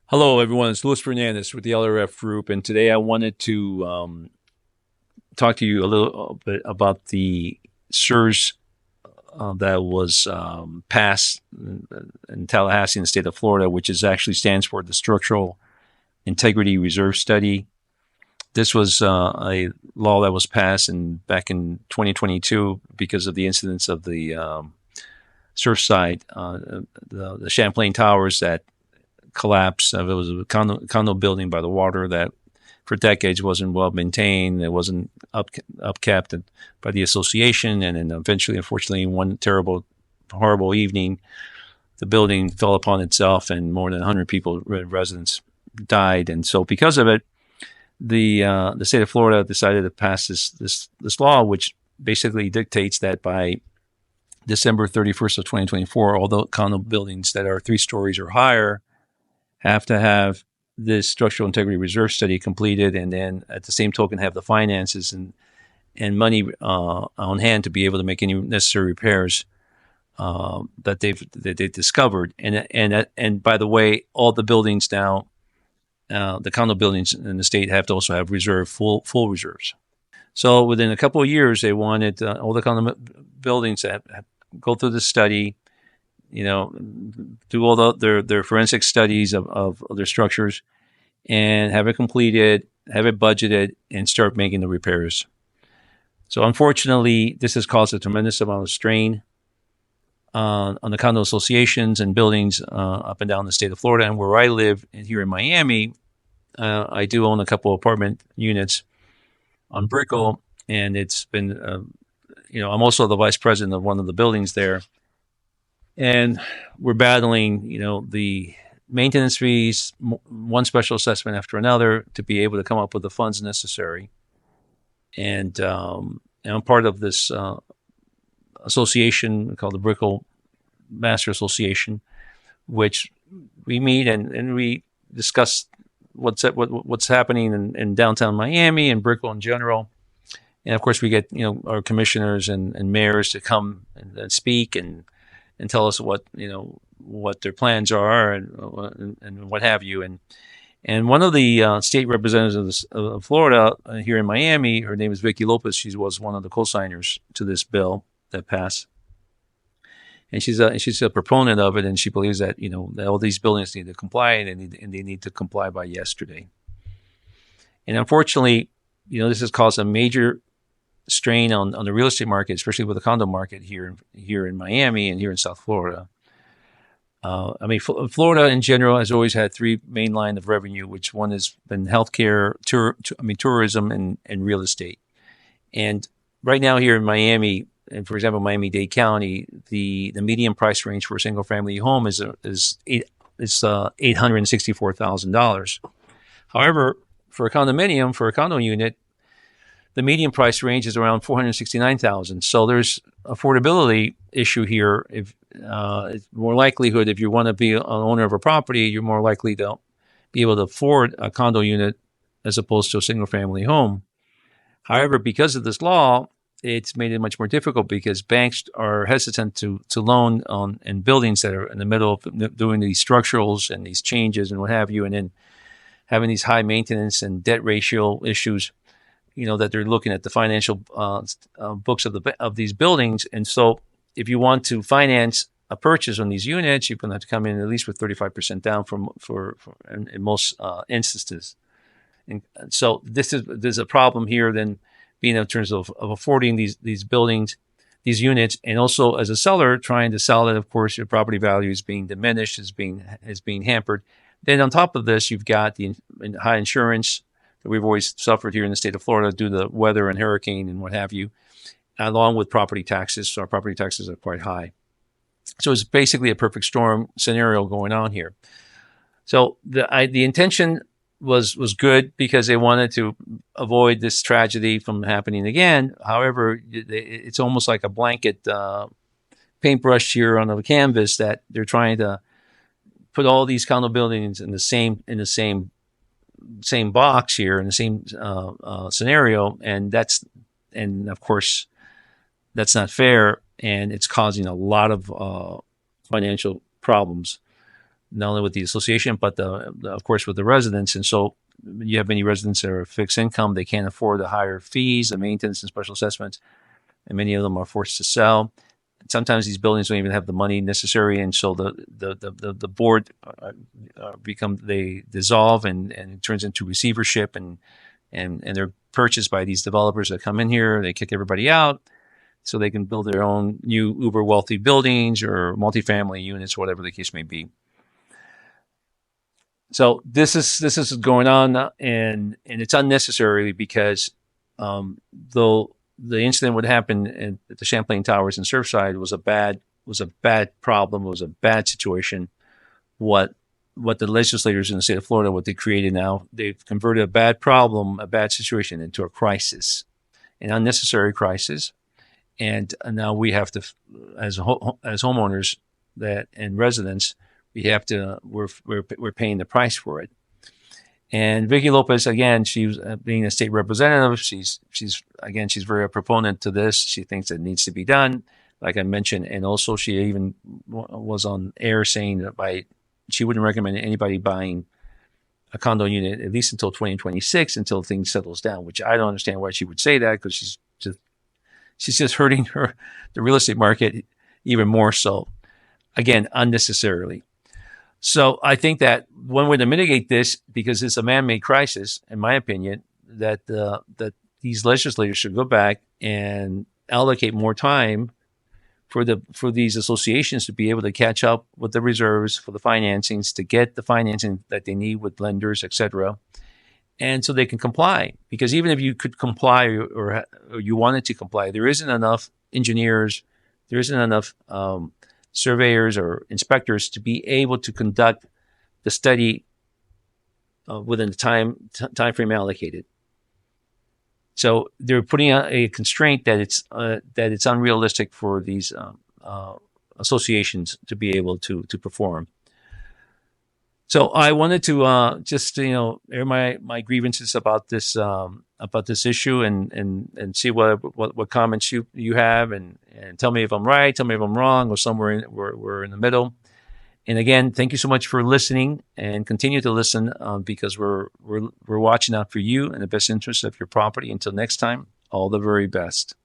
Hello, everyone. It's Luis Fernandez with the LRF Group, and today I wanted to talk to you a little bit about the SIRS that was passed in Tallahassee, in the state of Florida, which is actually stands for the Structural Integrity Reserve Study. This was a law that was passed back in 2022 because of the incidents of the Surfside, the Champlain Towers that collapse. It was a condo building by the water that for decades wasn't well maintained. It wasn't upkept by the association. And then eventually, unfortunately, one horrible evening, the building fell upon itself and more than 100 people, residents, died. And so because of it, the state of Florida decided to pass this law, which basically dictates that by December 31st of 2024, all the condo buildings that are 3 stories or higher have to have this structural integrity reserve study completed, and then at the same token have the finances and money on hand to be able to make any necessary repairs that they've discovered. And by the way, all the buildings now, the condo buildings in the state have to also have full reserves. So within a couple of years, they wanted all the condo buildings to go through the study, do all their forensic studies of their structures and have it completed, have it budgeted, and start making the repairs. So unfortunately, this has caused a tremendous amount of strain on the condo associations and buildings up and down the state of Florida. And where I live here in Miami, I do own a couple of apartment units on Brickell, and it's been, I'm also the vice president of one of the buildings there. And we're battling, the maintenance fees, one special assessment after another, to be able to come up with the funds necessary. And I'm part of this association called the Brickell Master Association, which we meet and we discuss what's happening in downtown Miami and Brickell in general. And of course, we get our commissioners and mayors to come and speak and tell us what their plans are and what have you. And one of the state representatives of Florida here in Miami, her name is Vicky Lopez. She was one of the co-signers to this bill that passed, and she's a proponent of it. And she believes that that all these buildings need to comply and they need to comply by yesterday. And unfortunately, this has caused a major strain on the real estate market, especially with the condo market here in Miami and here in South Florida. Florida in general has always had 3 main lines of revenue, which one has been healthcare, tourism, and real estate. And right now here in Miami, and for example, Miami-Dade County, the median price range for a single-family home is $864,000. However, for a condominium, for a condo unit, the median price range is around $469,000. So there's affordability issue here. If more likelihood, if you want to be an owner of a property, you're more likely to be able to afford a condo unit as opposed to a single family home. However, because of this law, it's made it much more difficult because banks are hesitant to loan on in buildings that are in the middle of doing these structurals and these changes and what have you, and then having these high maintenance and debt ratio issues. That they're looking at the financial books of these buildings. And so if you want to finance a purchase on these units, you're going to have to come in at least with 35% down for in most instances. And so there's a problem here then being in terms of affording these buildings, these units, and also as a seller trying to sell it, of course, your property value is being diminished, is being hampered. Then on top of this, you've got the high insurance that we've always suffered here in the state of Florida due to the weather and hurricane and what have you, along with property taxes. So our property taxes are quite high. So it's basically a perfect storm scenario going on here. So the intention was good because they wanted to avoid this tragedy from happening again. However, it's almost like a blanket paintbrush here on the canvas that they're trying to put all these condo buildings in the same box here in the same scenario, and of course that's not fair, and it's causing a lot of financial problems. not only with the association, but of course with the residents. And so you have many residents that are fixed income. They can't afford the higher fees, the maintenance and special assessments, and many of them are forced to sell. Sometimes these buildings don't even have the money necessary, and so the board they dissolve, and it turns into receivership, and they're purchased by these developers that come in here. They kick everybody out, so they can build their own new uber wealthy buildings or multifamily units, whatever the case may be. So this is going on, and it's unnecessary because though the incident would happen at the Champlain Towers in Surfside was a bad problem, it was a bad situation. What the legislators in the state of Florida, what they created now, they've converted a bad problem, a bad situation into a crisis, an unnecessary crisis. And now we have to, as homeowners and residents, we're paying the price for it. And Vicky Lopez, again, she's being a state representative. She's very a proponent to this. She thinks it needs to be done, like I mentioned. And also, she even was on air saying that she wouldn't recommend anybody buying a condo unit at least until 2026, until things settles down. Which I don't understand why she would say that, because she's just hurting the real estate market even more so. Again, unnecessarily. So I think that one way to mitigate this, because it's a man-made crisis, in my opinion, that these legislators should go back and allocate more time for these associations to be able to catch up with the reserves for the financings, to get the financing that they need with lenders, etc., and so they can comply. Because even if you could comply or you wanted to comply, there isn't enough engineers, there isn't enough surveyors or inspectors to be able to conduct the study within the time frame allocated. So they're putting out a constraint that it's unrealistic for these associations to be able to perform. So I wanted to just air my grievances about this issue and see what comments you have, and tell me if I'm right, tell me if I'm wrong, or somewhere we're in the middle. And again, thank you so much for listening, and continue to listen because we're watching out for you and the best interest of your property. Until next time, all the very best.